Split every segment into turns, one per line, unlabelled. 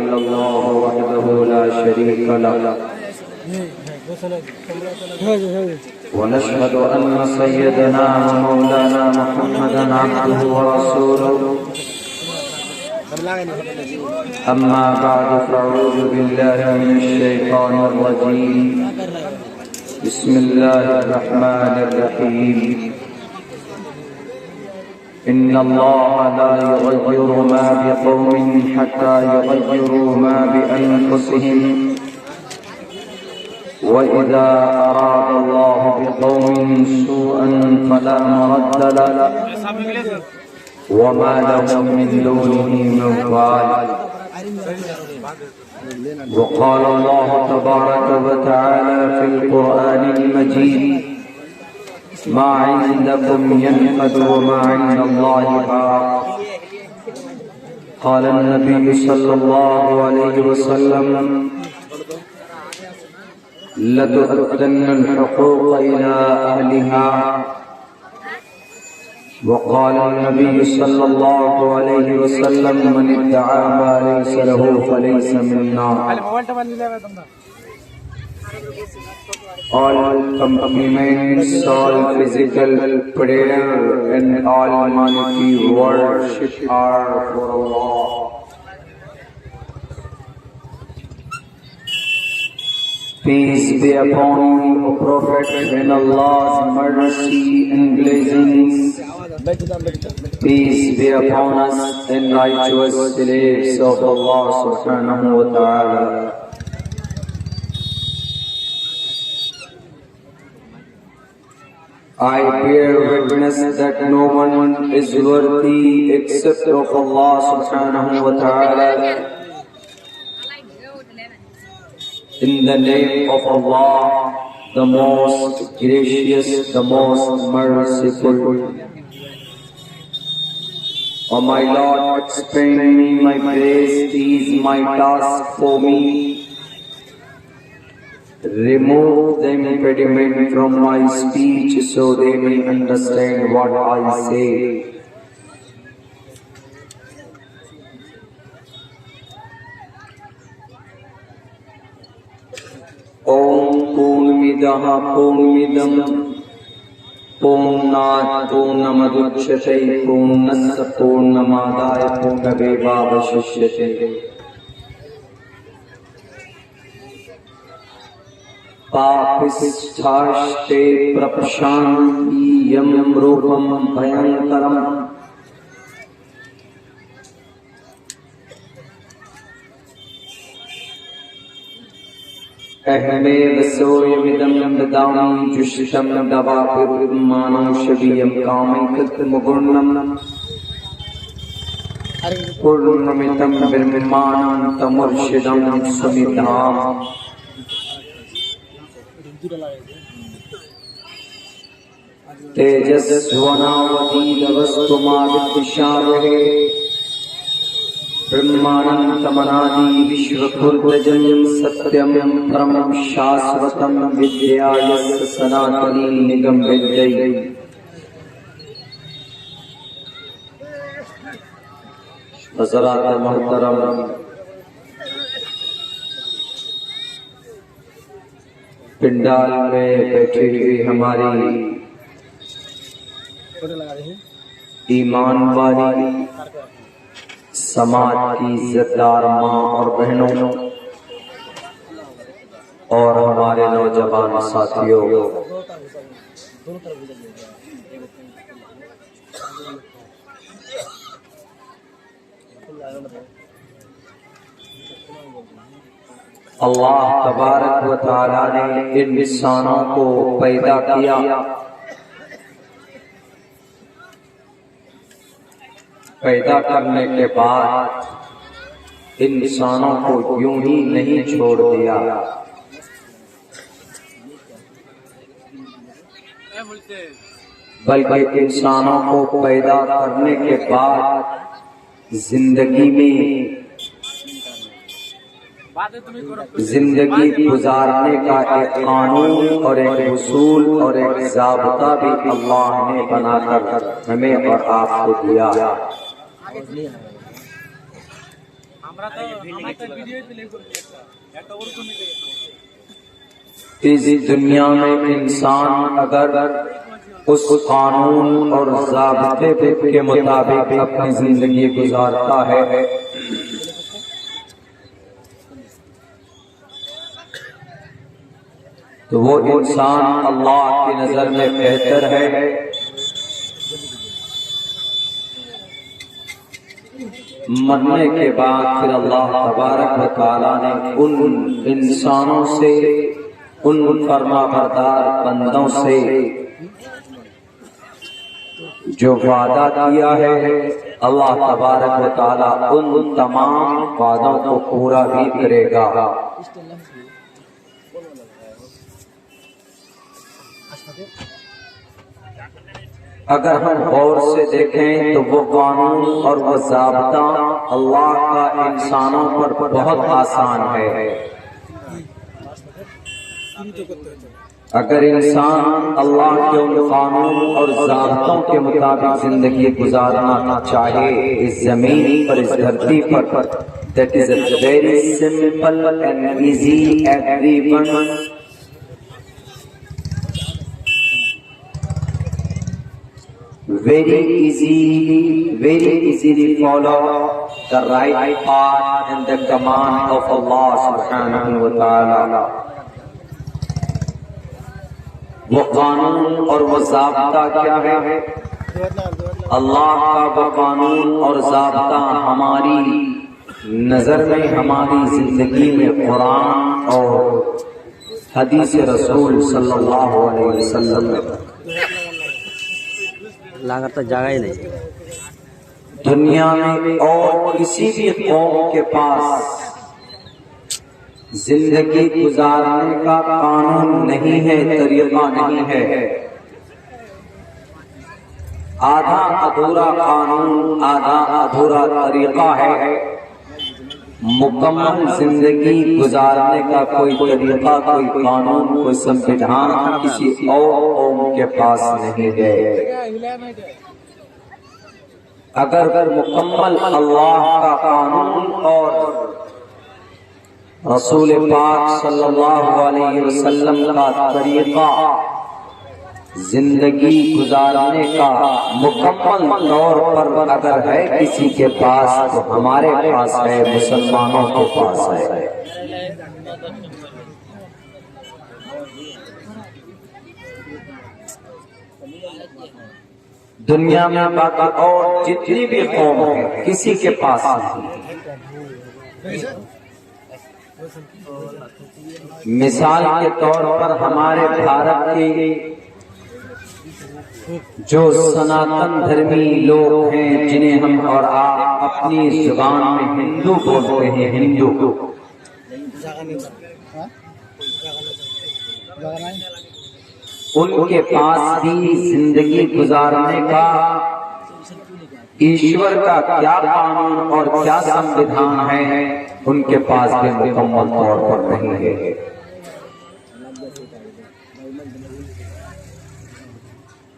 إلا الله وحده لا شريك له ونشهد أن سيدنا ومولانا محمدا عبده ورسوله أما بعد فأعوذ بالله من الشيطان الرجيم بسم الله الرحمن الرحيم إن الله لا يغير ما بقوم حتى يغيروا ما بأنفسهم وإذا أراد الله بقوم سوءا فلا مرد له وما لهم من دونه من وال وقال الله تبارك وتعالى في القرآن المجيد ما عندكم ينفد وما عند الله باق قال النبي صلى الله عليه وسلم لتؤدن الحقوق إلى أهلها وقال النبي صلى الله عليه وسلم من ادعى ما ليس له فليس منا all accompaniments, all physical prayer and all monetary worship are for Allah. Peace be upon you, O Prophet, and Allah's mercy and blessings. Peace be upon us and righteous slaves of Allah subhanahu wa ta'ala. I bear witness that no one is worthy except of Allah subhanahu wa ta'ala. In the name of Allah, the most gracious, the most merciful. O my Lord, explain me my praise, ease my task for me. Remove the impediment from my speech so they may understand what I say. Om Purnamidah Purnamidam Purnat Purnamaduchyate Purnasya Purnamadaya Purnamevavashishyate Papisthashte prapashanti yam rupam bhayankaram Ahme vasoyamidam dadami jushtam davapirumanam shaviyam kamaikat mugurnam Purnamitam birmanam tamurshidam sumidham Tejasvanavadidavastumavitvishavare Brahmanantamanadi Vishvakurvajam Satyam Param Shasvatam Vidyayas Sanatani Nigam Vidyai Hazarat Muhtaram پنڈال میں بیٹھی ہوئی ہماری ایمان والی سماج کی عزت دار ماں اور بہنوں اور ہمارے نوجوان ساتھیوں اللہ تبارک و تعالی نے ان انسانوں کو پیدا کیا پیدا کرنے کے بعد انسانوں کو یوں ہی نہیں چھوڑ دیا بلکہ انسانوں کو پیدا کرنے کے بعد زندگی میں زندگی گزارنے کا ایک قانون اور ایک اصول اور ایک ضابطہ بھی اللہ نے بنا کر ہمیں اور آپ کو دیا اس دنیا میں انسان اگر اس قانون اور ضابطے کے مطابق اپنی زندگی گزارتا ہے تو وہ انسان اللہ کی نظر میں بہتر ہے. مرنے کے بعد پھر اللہ تبارک و تعالیٰ نے ان انسانوں سے، ان فرما بردار بندوں سے جو وعدہ کیا ہے، اللہ تبارک و تعالیٰ ان تمام وعدوں کو پورا بھی کرے گا. اگر ہم غور سے دیکھیں تو وہ قانون اور وہ ضابطہ اللہ کا انسانوں پر بہت آسان ہے. اگر انسان اللہ کے ان قانون اور ضابطوں کے مطابق زندگی گزارنا چاہے اس زمین پر، اس دھرتی پر، that is a very simple and easy everyone very easily follow the right path and the command of Allah subhanahu wa ta'ala. وہ قانون اور وہ ضابطہ کیا ہے؟ اللہ کا وہ قانون اور ضابطہ ہماری نظر میں، ہماری زندگی میں قرآن اور حدیث رسول صلی اللہ علیہ وسلم
لاگتا جگہ ہی نہیں
دنیا میں اور کسی بھی قوم کے پاس زندگی گزارنے کا قانون نہیں ہے، طریقہ نہیں ہے. آدھا ادھورا قانون، آدھا ادھورا طریقہ ہے. مکمل زندگی گزارنے کا کوئی طریقہ، کوئی قانون، کوئی سموِدھان کسی اور قوم کے پاس نہیں ہے. اگر مکمل اللہ کا قانون اور رسول پاک صلی اللہ علیہ وسلم کا طریقہ زندگی گزارنے کا مکمل طور پر اگر ہے کسی کے پاس تو ہمارے پاس ہے، مسلمانوں کے پاس ہے. دنیا میں باقی اور جتنی بھی قوم ہے کسی کے پاس نہیں. مثال کے طور پر ہمارے بھارت کے جو سناتن دھرمی لوگ ہیں، جنہیں ہم اور آپ اپنی زبان میں ہندو بولتے ہیں، ہندو، ان کے پاس بھی زندگی گزارنے کا ایشور کا کیا قانون اور کیا سموِدھان ہے، ان کے پاس بھی مکمل طور پر نہیں ہے.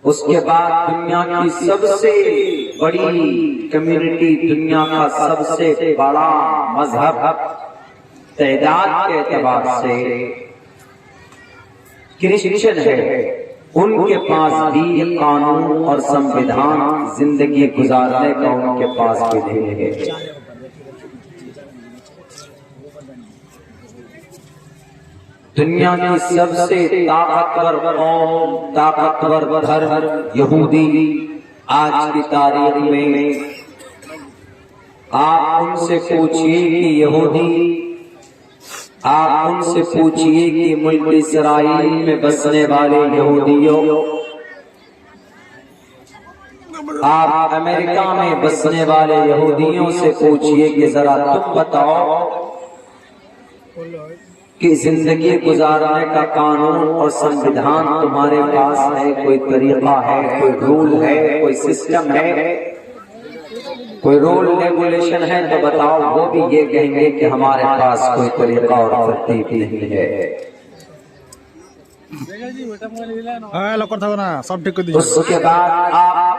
اس کے بعد دنیا کی سب سے بڑی کمیونٹی، دنیا کا سب سے بڑا مذہب تعداد کے اعتبار سے کرسچن ہے. ان کے پاس بھی قانون اور سموِدھان زندگی گزارنے کا ان کے پاس بھی نہیں ہے. دنیا کی سب سے طاقتور قوم، طاقتور دھرم یہودی آج کی تاریخ میں آپ ان سے پوچھئے کہ یہودی، آپ ان سے پوچھئے کہ ملک اسرائیل میں بسنے والے یہودیوں، آپ امریکہ میں بسنے والے یہودیوں سے پوچھئے کہ ذرا تم بتاؤ کہ زندگی گزارنے کا قانون اور سموِدھان تمہارے پاس ہے، کوئی طریقہ ہے، کوئی رول ہے، کوئی سسٹم ہے، کوئی رول ریگولیشن ہے تو بتاؤ. وہ بھی یہ کہیں گے کہ ہمارے پاس کوئی طریقہ اور ترتیب نہیں ہے. اس کے بعد آپ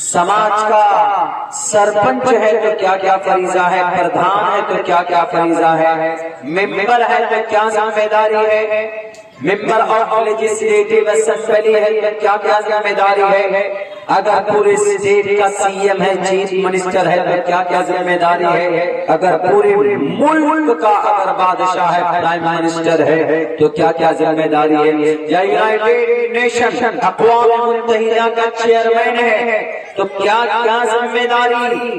سماج کا سرپنچ ہے تو کیا کیا فریضہ ہے، پردھان ہے تو کیا کیا فریضہ ہے، ممبر ہے تو کیا ذمہ داری ہے، ممبر آف لیجسلیٹو اسمبلی ہے تو کیا کیا ذمہ داری ہے، اگر پورے اسٹیٹ کا سی ایم ہے، چیف منسٹر ہے تو کیا کیا ذمہ داری ہے، اگر پورے ملک کا اگر بادشاہ ہے، پرائم منسٹر ہے تو کیا کیا ذمہ داری ہے، یا یونائیٹڈ نیشن اقوام متحدہ کا چیئرمین ہے تو کیا کیا ذمہ داری،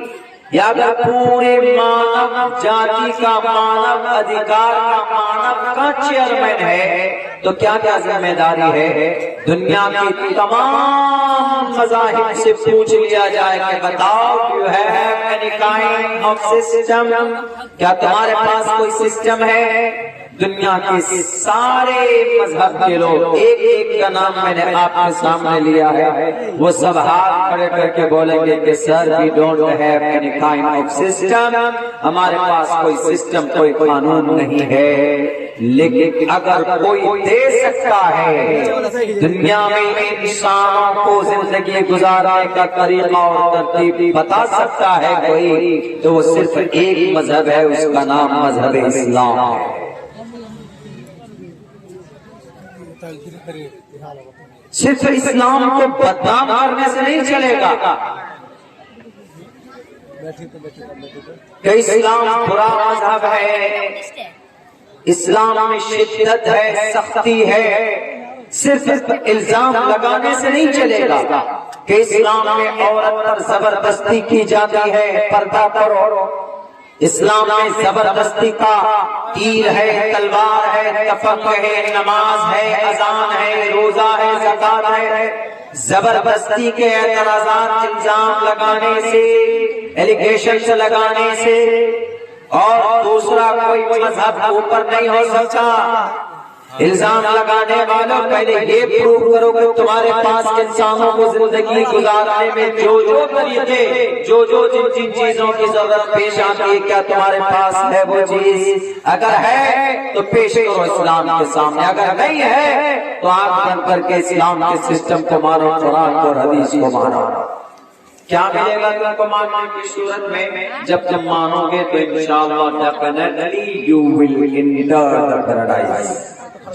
یا اگر پورے مانو جاتی کا مانو ادھیکار کا مانو کا چیئرمین ہے تو کیا کیا ذمہ داری ہے۔ دنیا کی تمام مذاہب سے پوچھ لیا جائے کہ بتاؤ you have any kind of system، کیا تمہارے پاس کوئی سسٹم ہے؟ دنیا کے سارے مذہب کے لوگ ایک ایک کا نام میں نے آپ کے سامنے لیا ہے، وہ سب ہاتھ کھڑے کر کے بولیں گے کہ سر we don't have any kind of system، ہمارے پاس کوئی سسٹم کوئی قانون نہیں ہے۔ لیکن اگر کوئی دے سکتا ہے دنیا میں انسانوں کو زندگی گزارنے کا طریقہ اور ترتیب بتا سکتا ہے کوئی، تو وہ صرف ایک مذہب ہے، اس کا نام مذہب اسلام ہے۔ صرف اسلام کو بدنام کرنے سے نہیں چلے گا کہ اسلام برا مذہب ہے، اسلام میں شدت ہے، سختی ہے، صرف الزام لگانے سے نہیں چلے گا کہ اسلام میں عورت پر زبردستی کی جاتی ہے، پردہ کرو، اسلام میں زبردستی کا تیر ہے، تلوار ہے، تفق ہے، نماز ہے، اذان ہے، روزہ ہے، زکات ہے، زبردستی کے اعتراضات الزام لگانے سے، ایلیگیشنز لگانے سے، اور دوسرا کوئی مذہب اوپر نہیں ہو سکتا۔ الزام لگانے والوں پہلے یہ پروف کرو کہ تمہارے پاس انسانوں کو زندگی گزارنے میں جو طریقے جو جن چیزوں کی ضرورت پیش آتی ہے، کیا تمہارے پاس ہے وہ چیز؟ اگر ہے تو پیش کرو اسلام کے سامنے، اگر نہیں ہے تو آنکھ بند کر کے اسلام کے سسٹم کو مانو، قرآن اور حدیث کو مانو۔ کیا ملے گا تم کو ماننے کی صورت میں؟ جب مانو گے تو انشاءاللہ definitely you will enter the paradise،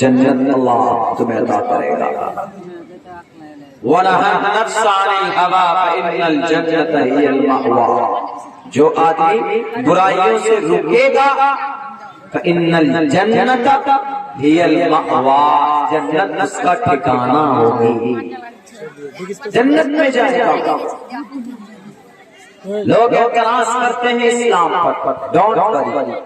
جنت اللہ تمہیں عطا کرے گا۔ وَنَهَا النَّفْسَ عَنِ الْهَوَىٰ فَإِنَّ الْجَنَّةَ هِيَ الْمَأْوَىٰ، جو آدمی برائیوں سے رکے گا فَإِنَّ الْجَنَّةَ هِيَ الْمَأْوَىٰ، جنت اس کا ٹھکانہ ہوگی، جنت میں جائے گا۔ لوگ اعتراض کرتے ہیں اسلام پر، ڈونٹ وری،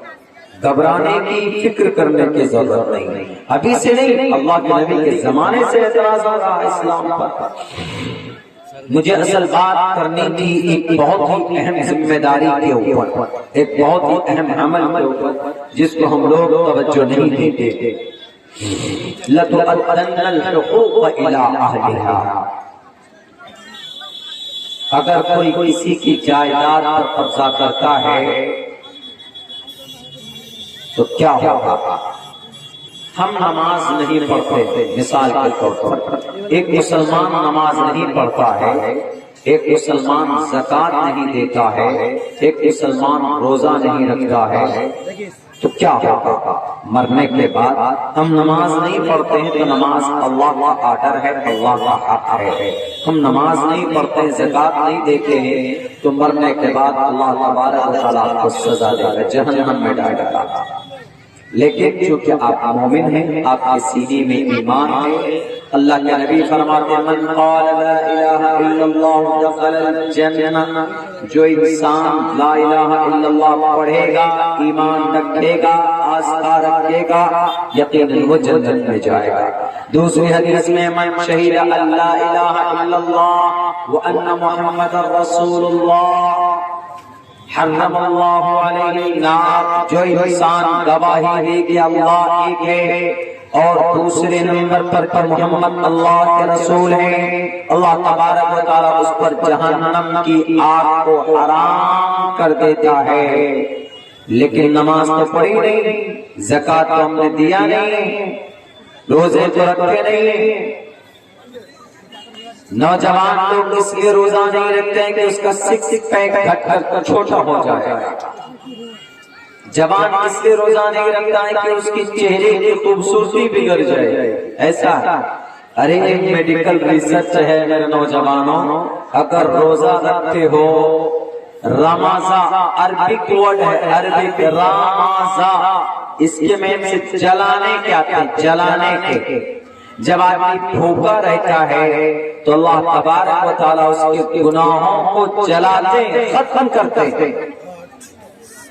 گھبرانے کی فکر کرنے کی ضرورت نہیں، ابھی سے نہیں، اللہ کے نبی کے زمانے سے اعتراض ہو رہا ہے اسلام پر۔ مجھے اصل بات کرنی تھی ایک بہت ہی اہم ذمہ داری کے اوپر، ایک بہت ہی اہم عمل کے اوپر جس کو ہم لوگ توجہ نہیں دیتے۔ لَتُؤَدَّنَّ الْحُقُوقَ إِلَىٰ أَهْلِهَا، اگر کوئی کسی کی جائیداد پر قبضہ کرتا ہے تو کیا ہوگا؟ ہم نماز نہیں پڑھتے، مثال کے طور پر ایک مسلمان نماز نہیں پڑھتا ہے، ایک مسلمان زکات نہیں دیتا ہے، ایک مسلمان روزہ نہیں رکھتا ہے، تو کیا ہوگا؟ مرنے کے بعد ہم نماز نہیں پڑھتے ہیں تو نماز اللہ کا آرڈر ہے، اللہ کا حق ہے، ہم نماز نہیں پڑھتے، زکات نہیں دیتے ہیں تو مرنے کے بعد اللہ تبارک و تعالیٰ کو سزا دے گا، جہنم میں ڈالے گا۔ لیکن چونکہ آپ مومن ہیں، آپ کے سینے میں ایمان ہے، اللہ کے نبی فرماتے ہیں من قال لا الہ الا اللہ دخل الجنہ، جو انسان لا الہ الا اللہ پڑھے گا، ایمان رکھے گا، آستھا رکھے گا، یقیناً وہ جنت میں جائے گا۔ دوسری حدیث میں من شہد ان لا الہ الا اللہ وان محمد رسول اللہ حرم اللہ علیہ النار، جو انسان گواہی دے کہ اللہ ایک ہے اور دوسرے نمبر پر محمد اللہ کے رسول ہیں، اللہ تبارک و تعالیٰ اس پر جہنم کی آگ کو حرام کر دیتا ہے۔ لیکن نماز تو پڑھی نہیں، زکات تو ہم نے دیا نہیں، روزے تو رکھے نہیں، نوجوان لوگ اس لیے روزہ نہیں رکھتے ہیں کہ اس کا سکس پیک گھٹ کر چھوٹا ہو جائے. جوان اس لیے روزہ نہیں رکھتا ہے کہ اس کی چہرے کی خوبصورتی بگڑ جائے. ایسا ارے ایک میڈیکل ریسرچ ہے میرے نوجوانوں، اگر روزہ رکھتے ہو، رمضا عربک ورڈ ہے، عربک رمضا، اس کے میں سے جلانے کے آتے ہیں، جلانے کے. جب آدمی بھوکا رہتا ہے تو اللہ تبارک و تعالیٰ اس کے گناہوں کو جلاتے ہیں، ختم کرتے ہیں.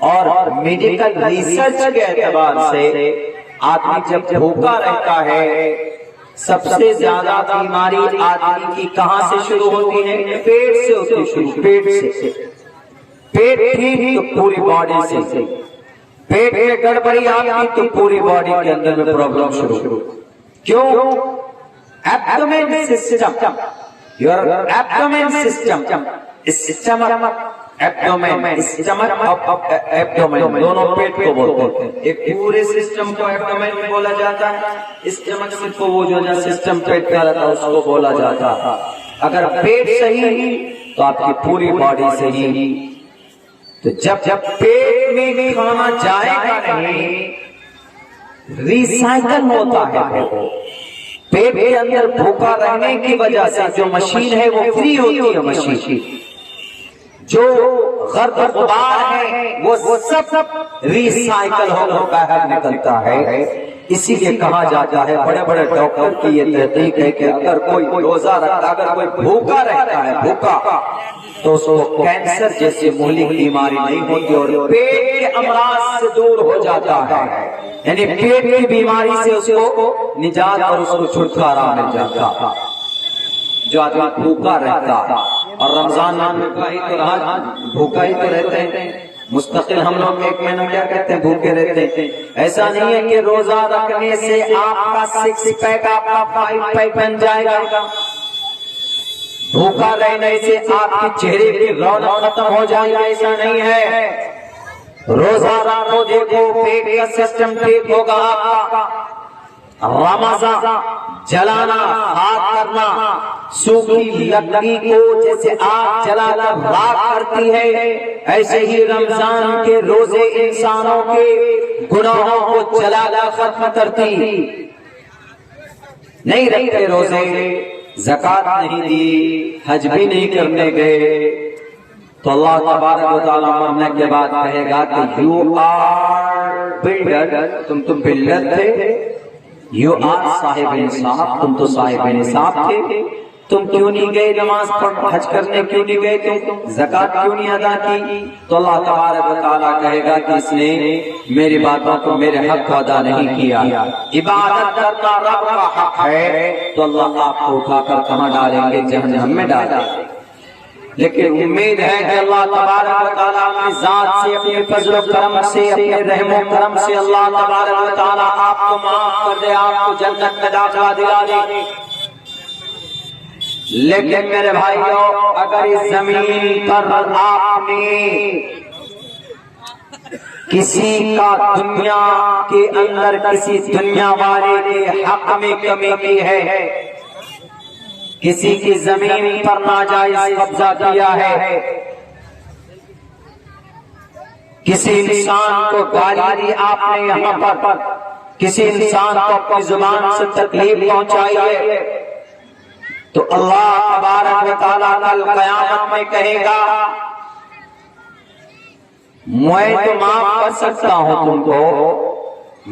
اور میڈیکل ریسرچ کے اعتبار سے آدمی جب بھوکا رہتا ہے سب سے زیادہ بیماری آدمی کی کہاں سے شروع ہوتی ہے؟ پیٹ سے ہوتی ہے شروع. پیٹ سے، پیٹ ٹھیک تو پوری باڈی سے. پیٹ میں گڑبڑی آتی تو پوری باڈی کے اندر میں پرابلم شروع. کیوں؟ Abdomen system, your abdomen system, stomach abdomen, stomach abdomen دونوں پیٹ کو بولتے ہیں. ایک پورے سسٹم کو ایبڈومین میں بولا جاتا ہے، اسٹمک صرف وہ جو سسٹم پیٹ کا رہتا ہے اس کو بولا جاتا ہے. اگر پیٹ صحیح تو آپ کی پوری باڈی صحیح. تو جب پیٹ میں کھانا جائے گا نہیں، ریسائیکل ہوتا ہے. پیٹ کے اندر بھوکا رہنے کی وجہ سے جو مشین ہے وہ فری ہوتی ہے. مشین جو غرق غبار ہے وہ سب ریسائیکل ہو کر باہر نکلتا ہے. اسی لیے کہا جاتا ہے، بڑے بڑے ڈاکٹر کی یہ تحقیق ہے کہ اگر کوئی روزہ رکھتا، اگر کوئی بھوکا رہتا ہے، بھوکا، تو اس کو کینسر جیسی مہلک بیماری نہیں ہوتی اور پیٹ کے امراض سے دور ہو جاتا ہے. یعنی پیٹ کی بیماری سے اس کو نجات اور اس کو چھٹکارا مل جاتا. جو آدمی بھوکا رہتا، اور رمضان میں بھوکا ہی تو رہتے ہیں مستقل. ہم لوگ ایک مہینہ کیا کہتے ہیں؟ بھوکے رہتے ہیں. ایسا نہیں ہے کہ روزہ رکھنے سے آپ کا سکس پیک آپ کا 5 پیک بن جائے گا. بھوکا رہنے سے آپ کے چہرے کی رونق ختم ہو جائے گا، ایسا نہیں ہے. روزہ رکھو، دیکھو پیٹ کا سسٹم ٹھیک ہوگا آپ کا. رمضان جلانا، ہاتھ کرنا، سوکھی لکڑی کو جیسے آگ جلا کر راکھ کرتی ہے، ایسے ہی رمضان کے روزے انسانوں کے گناہوں کو جلا کر ختم کرتی. نہیں رکھتے روزے، زکات نہیں دی، حج بھی نہیں کرنے گئے، تو اللہ تبارک و تعالیٰ مرنے کے بعد کہے گا کہ یو آر بلڈر، تم بلڈر تھے. یو آر صاحب نصاب، تم تو صاحب نصاب تھے، تم کیوں نہیں گئے نماز پڑھ، حج کرنے کیوں نہیں گئے، تم زکات کیوں نہیں ادا کی؟ تو اللہ تبارک و تعالیٰ کہے گا کہ اس نے میری باتوں کو، میرے حق کو ادا نہیں کیا. عبادت کرنا رب کا حق ہے، تو اللہ آپ کو اٹھا کر کہاں ڈالیں گے؟ جہنم میں ڈالیں گے. لیکن امید ہے کہ اللہ تبارک و تعالیٰ اپنی ذات سے، اپنے فضل و کرم سے، اپنے رحم و کرم سے اللہ تبارک و تعالیٰ آپ کو معاف کر دے، آپ کو جنت میں داخلہ دلا دے. لیکن میرے بھائیوں، اگر اس زمین پر آپ نے کسی کا دنیا کے اندر کسی دنیا والے کے حق میں کمی کی ہے، کسی کی زمین پر ناجائز قبضہ کیا ہے، کسی انسان کو گالی دی آپ نے یہاں پر، کسی انسان کو اپنی زبان سے تکلیف پہنچائی ہے، تو اللہ تبارک و تعالیٰ کل قیامت میں کہے گا میں تو معاف کر سکتا ہوں تم کو،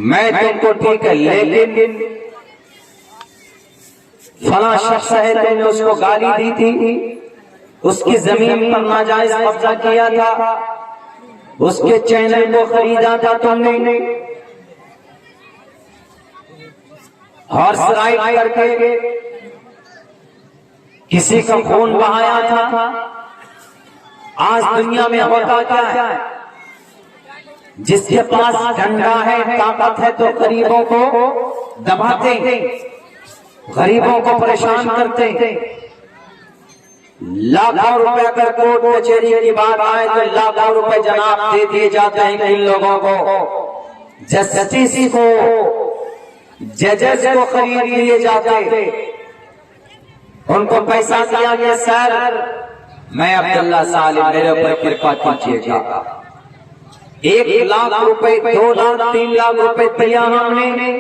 میں تم کو ٹھیک ہے، لیکن فلاں شخص ہے تم نے اس کو گالی دی تھی، اس کی زمین پر ناجائز قبضہ کیا تھا، اس کے چینل کو خریدا تھا تم نے، ہارس رائڈ کر کے کسی کا خون بہایا تھا. آج دنیا میں ہوتا کیا ہے؟ جس کے پاس ڈنڈا ہے، طاقت ہے، تو غریبوں کو دباتے ہیں، غریبوں کو پریشان کرتے ہیں. لاکھوں روپے اگر کورٹ کچہری کی بات آئے تو لاکھوں روپے جناب دے دیے جاتے ہیں ان لوگوں کو، جسٹس کو، ججز کو خرید لیے جاتے ہیں. ان کو پیسہ دیا کہ سر میں عبداللہ سالم میرے اوپر کرپا کیجیے گا. 1 لاکھ روپے 2 لاکھ 3 لاکھ روپے دیا ہم نے،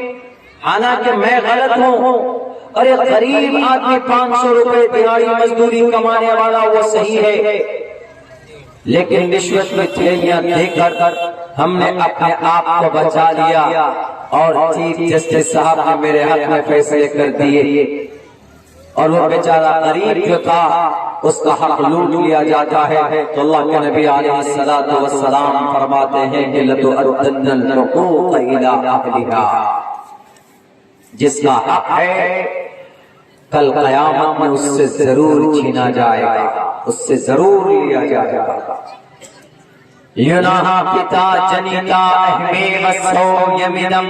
حالانکہ میں غلط ہوں. ارے غریب آدمی 500 روپے دیہاڑی مزدوری کمانے والا وہ صحیح ہے، لیکن رشوت میں تھیلیاں دے کر ہم نے اپنے آپ کو بچا لیا اور چیف جسٹس صاحب نے میرے حق میں فیصلے کر دیے، اور وہ بیچارہ غریب جو تھا اس کا حق لوٹ لیا جاتا ہے. تو اللہ کے نبی علیہ الصلوۃ والسلام فرماتے ہیں کہ لَتُؤَدُّنَّ الْحُقُوقَ إِلَىٰ أَهْلِهَا، جس کا حق ہے کل قیامت میں اس سے ضرور چھینا جائے گا، اس سے ضرور لیا جائے گا. یونہا پتا جنیتا اہمے وسو یمیدم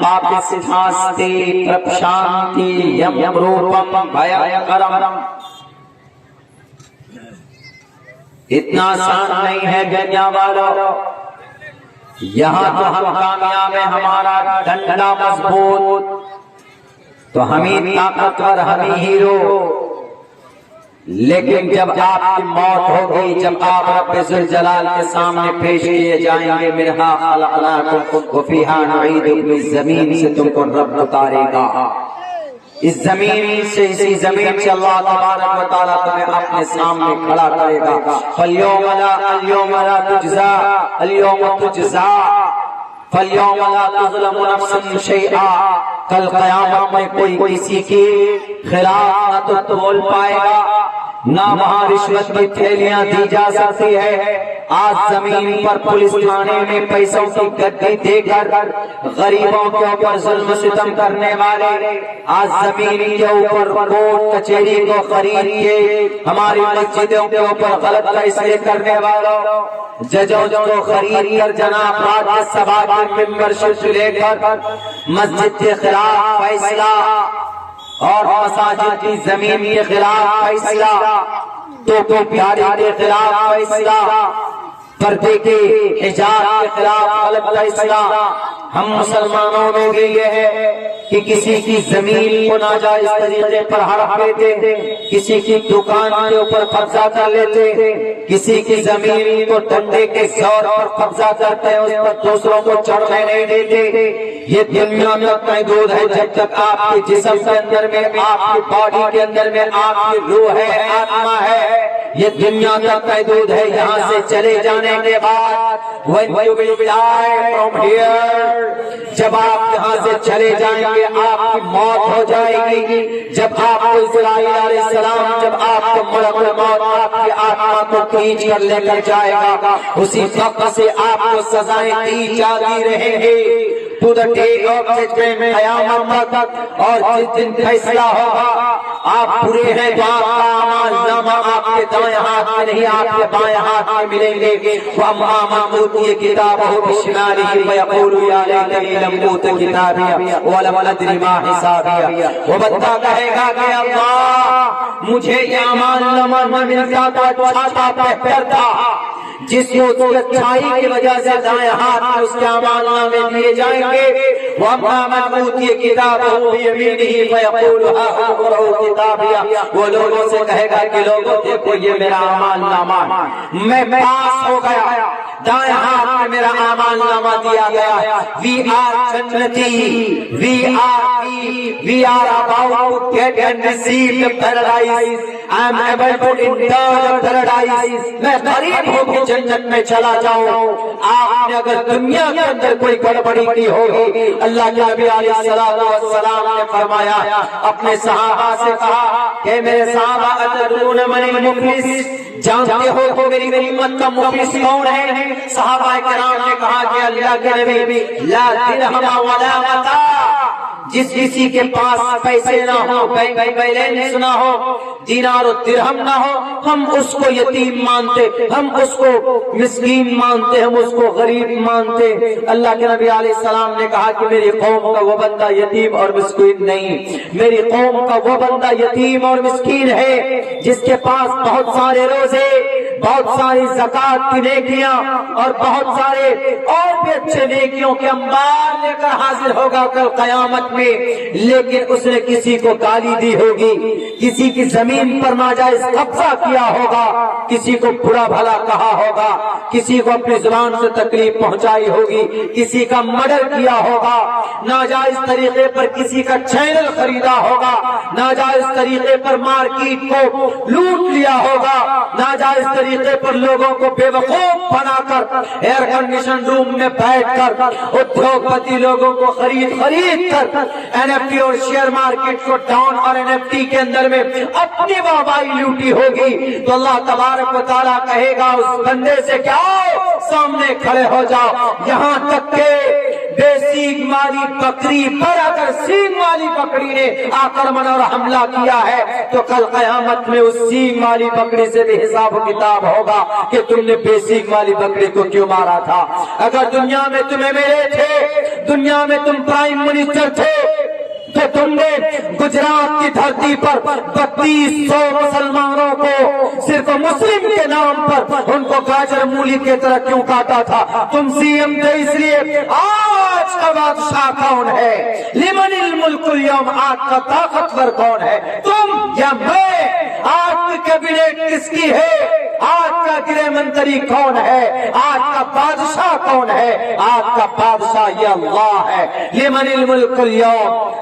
پاکستھاستے پرپشانتی یم روپم بھیا کرم. اتنا آسان نہیں ہے دنیا والوں. یہاں تو ہم کامیاب ہیں، ہمارا ڈنڈا مضبوط، تو ہمیں طاقتور، ہمیں ہیرو. لیکن جب آپ کی موت ہوگی، جب آپ رب ذوالجلال کے سامنے پیش کیے جائیں گے، منہا خلقناکم وفیہا نعیدکم، اس زمین سے تم کو رب اتارے گا، اس زمین سے، اسی زمین سے اللہ تبارک و تعالیٰ تمہیں اپنے سامنے کھڑا کرے گا. اليوم لا تجزا اليوم تجزا فَالْيَوْمَ لَا تُظْلَمُ نَفْسٌ شَيْئًا. کل قیامت میں کوئی کسی کی خلاف نہ تو بول پائے گا، نہ وہاں رشوت کی تھیلیاں دی جا سکتی ہے. آج زمین پر پولیس تھانے میں پیسوں کی گدی دے کر غریبوں کے اوپر ظلم ستم کرنے والے، آج زمین کے اوپر کورٹ کچہری کو خرید کے ہماری مسجدوں کے اوپر غلط فیصلے کرنے والوں، ججوں کو خرید کر جناب راجیہ سبھا کی ممبرشپ لے کر مسجد کے خلاف فیصلہ اور مساجد کی زمین کے خلاف فیصلہ، تو پیارے کے خلاف فیصلہ، پردے کے حجاب کے خلاف غلط فیصلہ. ہم مسلمانوں میں بھی یہ ہے کہ کسی کی زمین کو ناجائز طریقے پر ہڑپ لیتے، کسی کی دکان کے اوپر قبضہ کر لیتے، کسی کی زمین کو ڈنڈے کے زور پر قبضہ کرتے ہیں، اس پر دوسروں کو چڑھنے نہیں دیتے. یہ دنیا تک محدود ہے جب تک آپ کے جسم کے اندر میں، آپ کی باڈی کے اندر میں آپ کی روح ہے، آتما ہے. یہ دنیا تک محدود ہے. یہاں سے چلے جانے کے بعد when you will die from here، جب آپ یہاں سے چلے جائیں گے آپ کی موت ہو جائے گی. جب آپ کو اسرائیل علیہ السلام، جب آپ کو ملک الموت آپ کی آتما کو کھینچ کر لے کر جائے گا، اسی وقت سے آپ کو سزائیں دی جاتی رہیں گی to the day of judgment، قیامت تک. اور جس دن فیصلہ ہوگا آپ برے ہیں تو آپ کا اعمال نامہ آپ کے دائیں ہاتھ میں نہیں، آپ کے بائیں ہاتھ میں ملیں گے. وَأَمَّا مَنْ أُوتِيَ كِتَابَهُ بِشِمَالِهِ فَيَقُولُ يَا لَيْتَنِي لَمْ أُوتَ كِتَابِيَهْ وَلَمْ أَدْرِ مَا حِسَابِيَهْ. وہ بندہ کہے گا کہ اللہ مجھے یہ اعمال نامہ نہ ملتا تو اچھا تھا، بہتر تھا. جس کو اس کی اچھائی کی وجہ سے دائیں ہاتھ میں اس کے اعمال نامے دیے جائیں گے. وَأَمَّا مَنْ أُوتِيَ كِتَابَهُ بِيَمِينِهِ فَيَقُولُ هَاؤُمُ اقْرَءُوا كِتَابِيَهْ. وہ لوگوں سے کہے گا کہ لوگوں دیکھو یہ میرا اعمال نامہ ہے، میں پاس ہو گیا، دائیں ہاتھ میں میرا اعمال نامہ دیا گیا. We are جنتی، we are about to get and receive the paradise. I am able to enter the paradise. میں قریب ہو کے جنت میں چلا جاؤں. آپ نے اگر دنیا کے اندر کوئی گڑبڑی کی ہوگی، اللہ کے نبی علیہ السلام نے فرمایا، اپنے صحابہ سے کہا کہ میرے صحابہ اتدرون من المفلس، جانتے ہو کہ میری امت کا مفلس کون ہے؟ صحابہ کرام نے کہا کہ اللہ کے نبی لا درہم ولا متاع، جس کسی کے پاس پیسے نہ ہو، بینک بیلنس نہ ہو، دینار و درہم نہ ہو، ہم اس کو یتیم مانتے، ہم اس کو مسکین مانتے، ہم اس کو غریب مانتے. اللہ کے نبی علیہ السلام نے کہا کہ میری قوم کا وہ بندہ یتیم اور مسکین نہیں، میری قوم کا وہ بندہ یتیم اور مسکین ہے جس کے پاس بہت سارے روزے، بہت ساری زکات کی نیکیاں اور بہت سارے اور بھی اچھے نیکیوں کے انبار لے کر حاضر ہوگا کل قیامت میں، لیکن اس نے کسی کو گالی دی ہوگی، کسی کی زمین پر ناجائز قبضہ کیا ہوگا، کسی کو برا بھلا کہا ہوگا، کسی کو اپنی زبان سے تکلیف پہنچائی ہوگی، کسی کا مرڈر کیا ہوگا، ناجائز طریقے پر کسی کا چینل خریدا ہوگا، ناجائز طریقے پر مارکیٹ کو لوٹ لیا ہوگا، ناجائز طریقے پر لوگوں کو بے وقوف بنا کر ایئر کنڈیشن روم میں بیٹھ کر ادیوگ پتی لوگوں کو خرید کر NFT اور شیئر مارکیٹ کو ڈاؤن اور NFT کے اندر میں اپنی واہوائی لوٹی ہوگی، تو اللہ تبارک و تعالیٰ کہے گا اس بندے سے کہ آؤ سامنے کھڑے ہو جاؤ، یہاں تک کہ بے سینگ والی بکری پر اگر سینگ والی بکری نے آکرمن اور حملہ کیا ہے تو کل قیامت میں اس سینگ والی بکری سے بھی حساب و کتاب ہوگا کہ تم نے بے سینگ والی بکری کو کیوں مارا تھا۔ اگر دنیا میں تمہیں ملے تھے، دنیا میں تم پرائم منسٹر تھے، تو تم نے گجرات کی دھرتی پر 3200 مسلمانوں کو صرف مسلم کے نام پر ان کو گاجر مولی کی طرح کیوں کاٹا تھا؟ تم سی ایم تھے، اس لیے آج کا بادشاہ کون ہے؟ لمن الملک اليوم، آج کا طاقتور کون ہے؟ تم یا میں؟ آج کی کیبنٹ کس کی ہے؟ آج کا گرہ منتری کون ہے؟ آج کا بادشاہ کون ہے؟ آج کا بادشاہ یہ اللہ ہے۔ لمن الملک اليوم،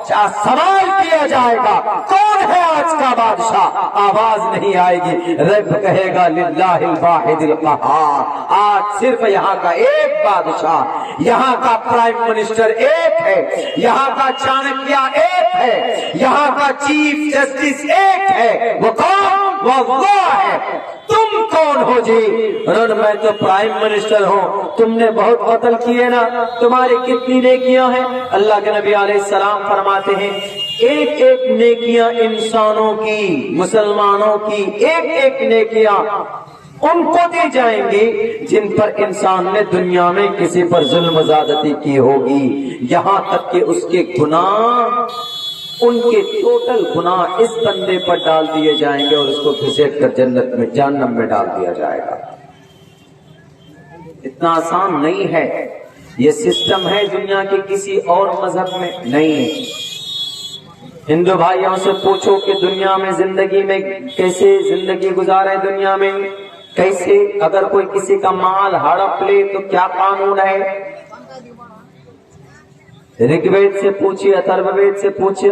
سوال کیا جائے گا کون ہے آج کا بادشاہ؟ آواز نہیں آئے گی، رب کہے گا للہ الواحد القہار۔ آج صرف یہاں کا ایک بادشاہ، یہاں کا پرائم منسٹر ایک ہے، یہاں کا چانکیہ ایک ہے، یہاں کا چیف جسٹس ایک ہے، وہ کون؟ وہ اللہ ہے۔ تم کون ہو جی؟ میں تو پرائم منسٹر ہوں، تم نے بہت قتل کیے نا، تمہاری کتنی نیکیاں ہیں؟ اللہ کے نبی علیہ السلام فرماتے ہیں ایک ایک نیکیاں انسانوں کی، مسلمانوں کی ایک ایک نیکیاں ان کو دی جائیں گی جن پر انسان نے دنیا میں کسی پر ظلم و زیادتی کی ہوگی، یہاں تک کہ اس کے گناہ، ان کے ٹوٹل گناہ اس بندے پر ڈال دیے جائیں گے اور اس کو گھسیٹ کر جنت میں، جہنم میں ڈال دیا جائے گا۔ اتنا آسان نہیں ہے، یہ سسٹم ہے دنیا کے کسی اور مذہب میں نہیں ہے۔ ہندو بھائیوں سے پوچھو کہ دنیا میں زندگی میں کیسے زندگی گزارے، دنیا میں کیسے، اگر کوئی کسی کا مال ہڑپ لے تو کیا قانون ہے؟ رگ وید سے پوچھئے، اترو وید سے پوچھئے،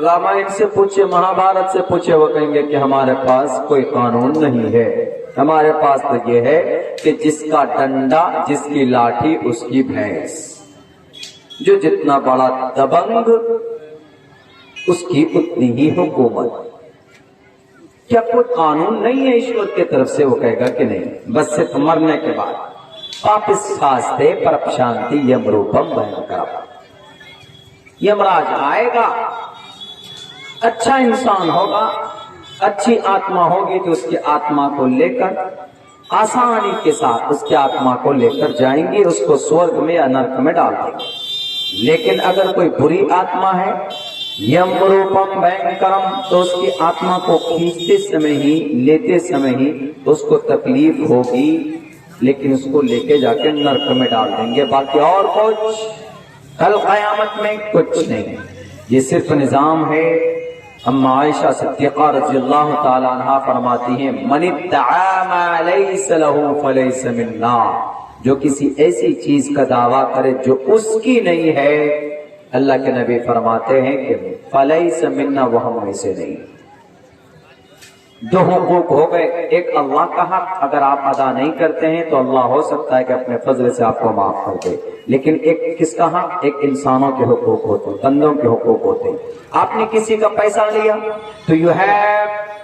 رامائن سے پوچھئے، مہابھارت سے پوچھئے، وہ کہیں گے کہ ہمارے پاس کوئی قانون نہیں ہے، ہمارے پاس تو یہ ہے کہ جس کا ڈنڈا، جس کی لاٹھی، اس کی بھینس، جو جتنا بڑا دبنگ اس کی اتنی ہی حکومت۔ کیا کوئی قانون نہیں ہے ایشور کی طرف سے؟ وہ کہے گا کہ نہیں، بس صرف مرنے کے بعد واپس ساستے پر شانتی یم روپم بھینکرم، یمراج آئے گا، اچھا انسان ہوگا، اچھی آتما ہوگی تو اس کی آتما کو لے کر آسانی کے ساتھ اس کی آتما کو لے کر جائیں گے، اس کو سورگ میں یا نرک میں ڈال دیں گے۔ لیکن اگر کوئی بری آتما ہے، یم روپم بھینکرم، تو اس کی آتما کو کھینچتے سمے ہی، لیتے سمے ہی اس کو تکلیف ہوگی، لیکن اس کو لے کے جا کے نرک میں ڈال دیں گے، باقی اور کچھ کل قیامت میں کچھ نہیں۔ یہ صرف نظام ہے۔ اما عائشہ صدیقہ رضی اللہ تعالی عنہ فرماتی ہیں من ادعا ما لیس لہ فلیس منا، جو کسی ایسی چیز کا دعویٰ کرے جو اس کی نہیں ہے، اللہ کے نبی فرماتے ہیں کہ فلیس منا، وہ ہم میں سے نہیں۔ دو حقوق ہو گئے، ایک اللہ کا حق، اگر آپ ادا نہیں کرتے ہیں تو اللہ ہو سکتا ہے کہ اپنے فضل سے آپ کو معاف کر دے، لیکن ایک کس کا حق؟ ایک انسانوں کے حقوق ہوتے ہیں، بندوں کے حقوق ہوتے ہیں۔ آپ نے کسی کا پیسہ لیا تو یو ہیو